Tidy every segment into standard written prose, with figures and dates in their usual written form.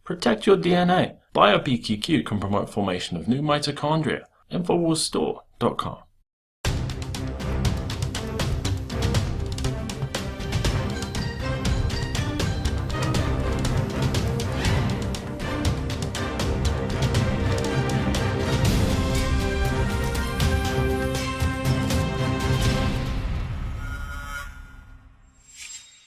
Protect your DNA. BioPQQ can promote formation of new mitochondria. Infowarsstore.com.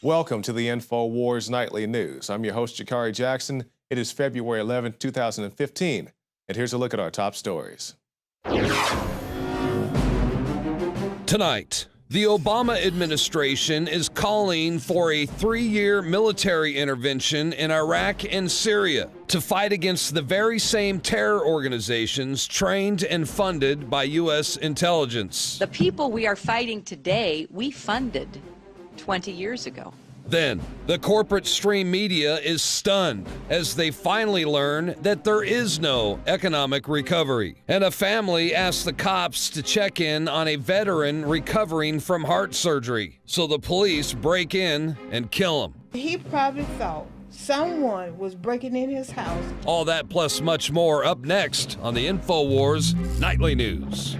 Welcome to the Infowars Nightly News. I'm your host, Jakari Jackson. It is February 11, 2015, and here's a look at our top stories. Tonight, the Obama administration is calling for a 3-year military intervention in Iraq and Syria to fight against the very same terror organizations trained and funded by U.S. intelligence. The people we are fighting today, we funded 20 years ago. Then, the corporate stream media is stunned as they finally learn that there is no economic recovery. And a family asks the cops to check in on a veteran recovering from heart surgery. So the police break in and kill him. He probably thought someone was breaking in his house. All that plus much more up next on the Infowars Nightly News.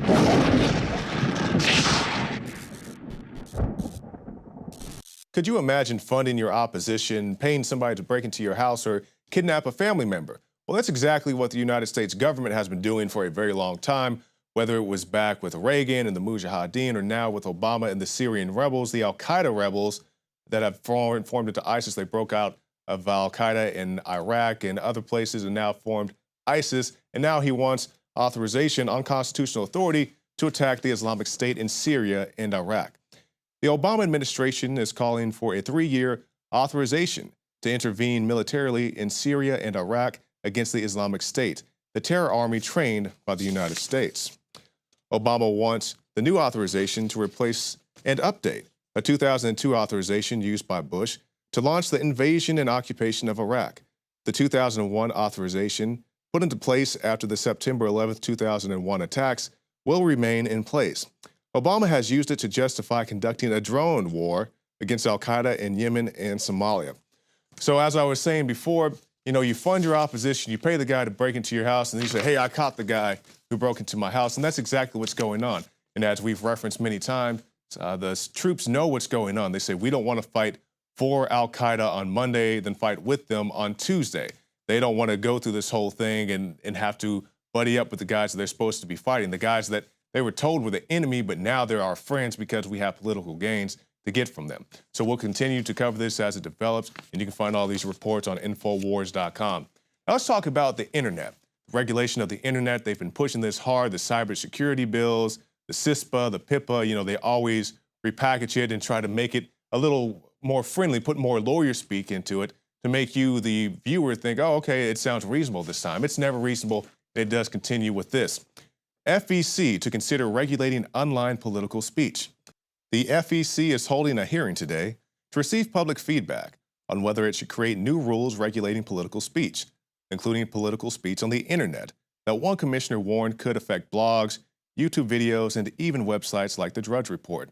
Could you imagine funding your opposition, paying somebody to break into your house or kidnap a family member? Well, that's exactly what the United States government has been doing for a very long time, whether it was back with Reagan and the Mujahideen or now with Obama and the Syrian rebels, the Al-Qaeda rebels that have formed into ISIS. They broke out of Al-Qaeda in Iraq and other places and now formed ISIS. And now he wants authorization, unconstitutional authority to attack the Islamic State in Syria and Iraq. The Obama administration is calling for a 3-year authorization to intervene militarily in Syria and Iraq against the Islamic State, the terror army trained by the United States. Obama wants the new authorization to replace and update a 2002 authorization used by Bush to launch the invasion and occupation of Iraq. The 2001 authorization, put into place after the September 11, 2001 attacks, will remain in place. Obama has used it to justify conducting a drone war against Al-Qaeda in Yemen and Somalia. So as I was saying before, you fund your opposition, you pay the guy to break into your house, and then you say, hey, I caught the guy who broke into my house. And that's exactly what's going on. And as we've referenced many times, the troops know what's going on. They say, we don't want to fight for Al-Qaeda on Monday, then fight with them on Tuesday. They don't want to go through this whole thing and have to buddy up with the guys that they're supposed to be fighting, the guys that they were told were the enemy, but now they're our friends because we have political gains to get from them. So we'll continue to cover this as it develops, and you can find all these reports on Infowars.com. Now let's talk about the internet, regulation of the internet. They've been pushing this hard, the cybersecurity bills, the CISPA, the PIPA, they always repackage it and try to make it a little more friendly, put more lawyer speak into it to make you, the viewer, think, oh, okay, it sounds reasonable this time. It's never reasonable. It does continue with this. FEC to consider regulating online political speech. The FEC is holding a hearing today to receive public feedback on whether it should create new rules regulating political speech, including political speech on the internet, that one commissioner warned could affect blogs, YouTube videos, and even websites like the Drudge Report.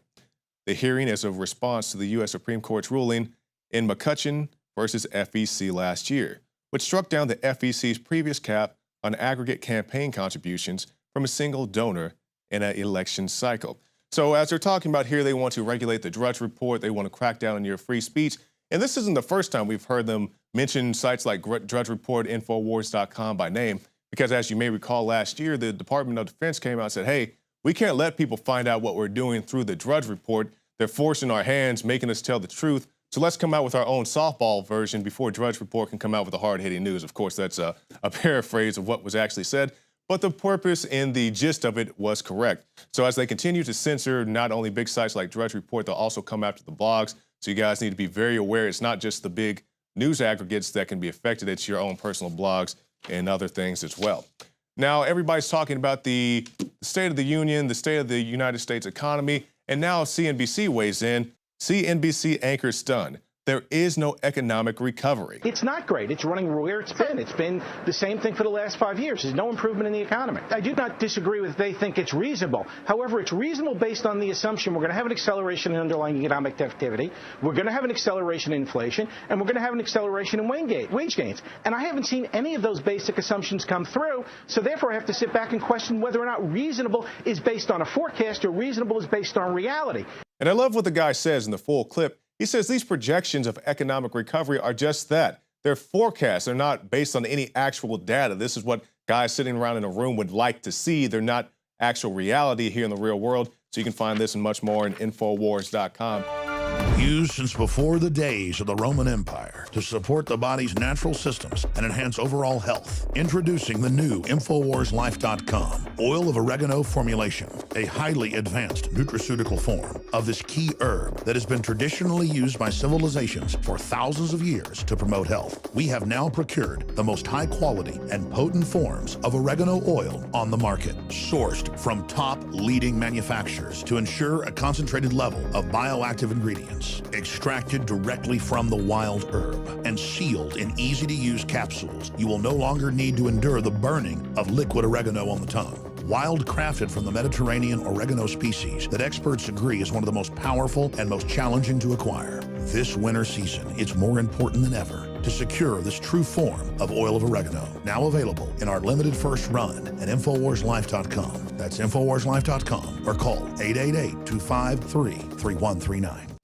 The hearing is a response to the U.S. Supreme Court's ruling in McCutcheon versus FEC last year, which struck down the FEC's previous cap on aggregate campaign contributions from a single donor in an election cycle. So as they're talking about here, they want to regulate the Drudge Report. They want to crack down on your free speech. And this isn't the first time we've heard them mention sites like Drudge Report, Infowars.com by name, because as you may recall last year, the Department of Defense came out and said, hey, we can't let people find out what we're doing through the Drudge Report. They're forcing our hands, making us tell the truth. So let's come out with our own softball version before Drudge Report can come out with the hard-hitting news. Of course, that's a paraphrase of what was actually said. But the purpose and the gist of it was correct. So as they continue to censor not only big sites like Drudge Report, they'll also come after the blogs. So you guys need to be very aware. It's not just the big news aggregates that can be affected. It's your own personal blogs and other things as well. Now, everybody's talking about the State of the Union, the state of the United States economy, and now CNBC weighs in. CNBC anchor stunned. there is no economic recovery. It's not great. It's running where it's been. It's been the same thing for the last 5 years. There's no improvement in the economy. I do not disagree with they think it's reasonable. However, it's reasonable based on the assumption we're going to have an acceleration in underlying economic activity, we're going to have an acceleration in inflation, and we're going to have an acceleration in wage gains. And I haven't seen any of those basic assumptions come through, so therefore I have to sit back and question whether or not reasonable is based on a forecast or reasonable is based on reality. And I love what the guy says in the full clip. He says these projections of economic recovery are just that. They're forecasts. They're not based on any actual data. This is what guys sitting around in a room would like to see. They're not actual reality here in the real world. So you can find this and much more in Infowars.com. Used since before the days of the Roman Empire to support the body's natural systems and enhance overall health. Introducing the new InfoWarsLife.com oil of oregano formulation, a highly advanced nutraceutical form of this key herb that has been traditionally used by civilizations for thousands of years to promote health. We have now procured the most high quality and potent forms of oregano oil on the market, sourced from top leading manufacturers to ensure a concentrated level of bioactive ingredients, extracted directly from the wild herb and sealed in easy-to-use capsules. You will no longer need to endure the burning of liquid oregano on the tongue. Wild crafted from the Mediterranean oregano species that experts agree is one of the most powerful and most challenging to acquire. This winter season, it's more important than ever to secure this true form of oil of oregano. Now available in our limited first run at InfoWarsLife.com. That's InfoWarsLife.com or call 888-253-3139.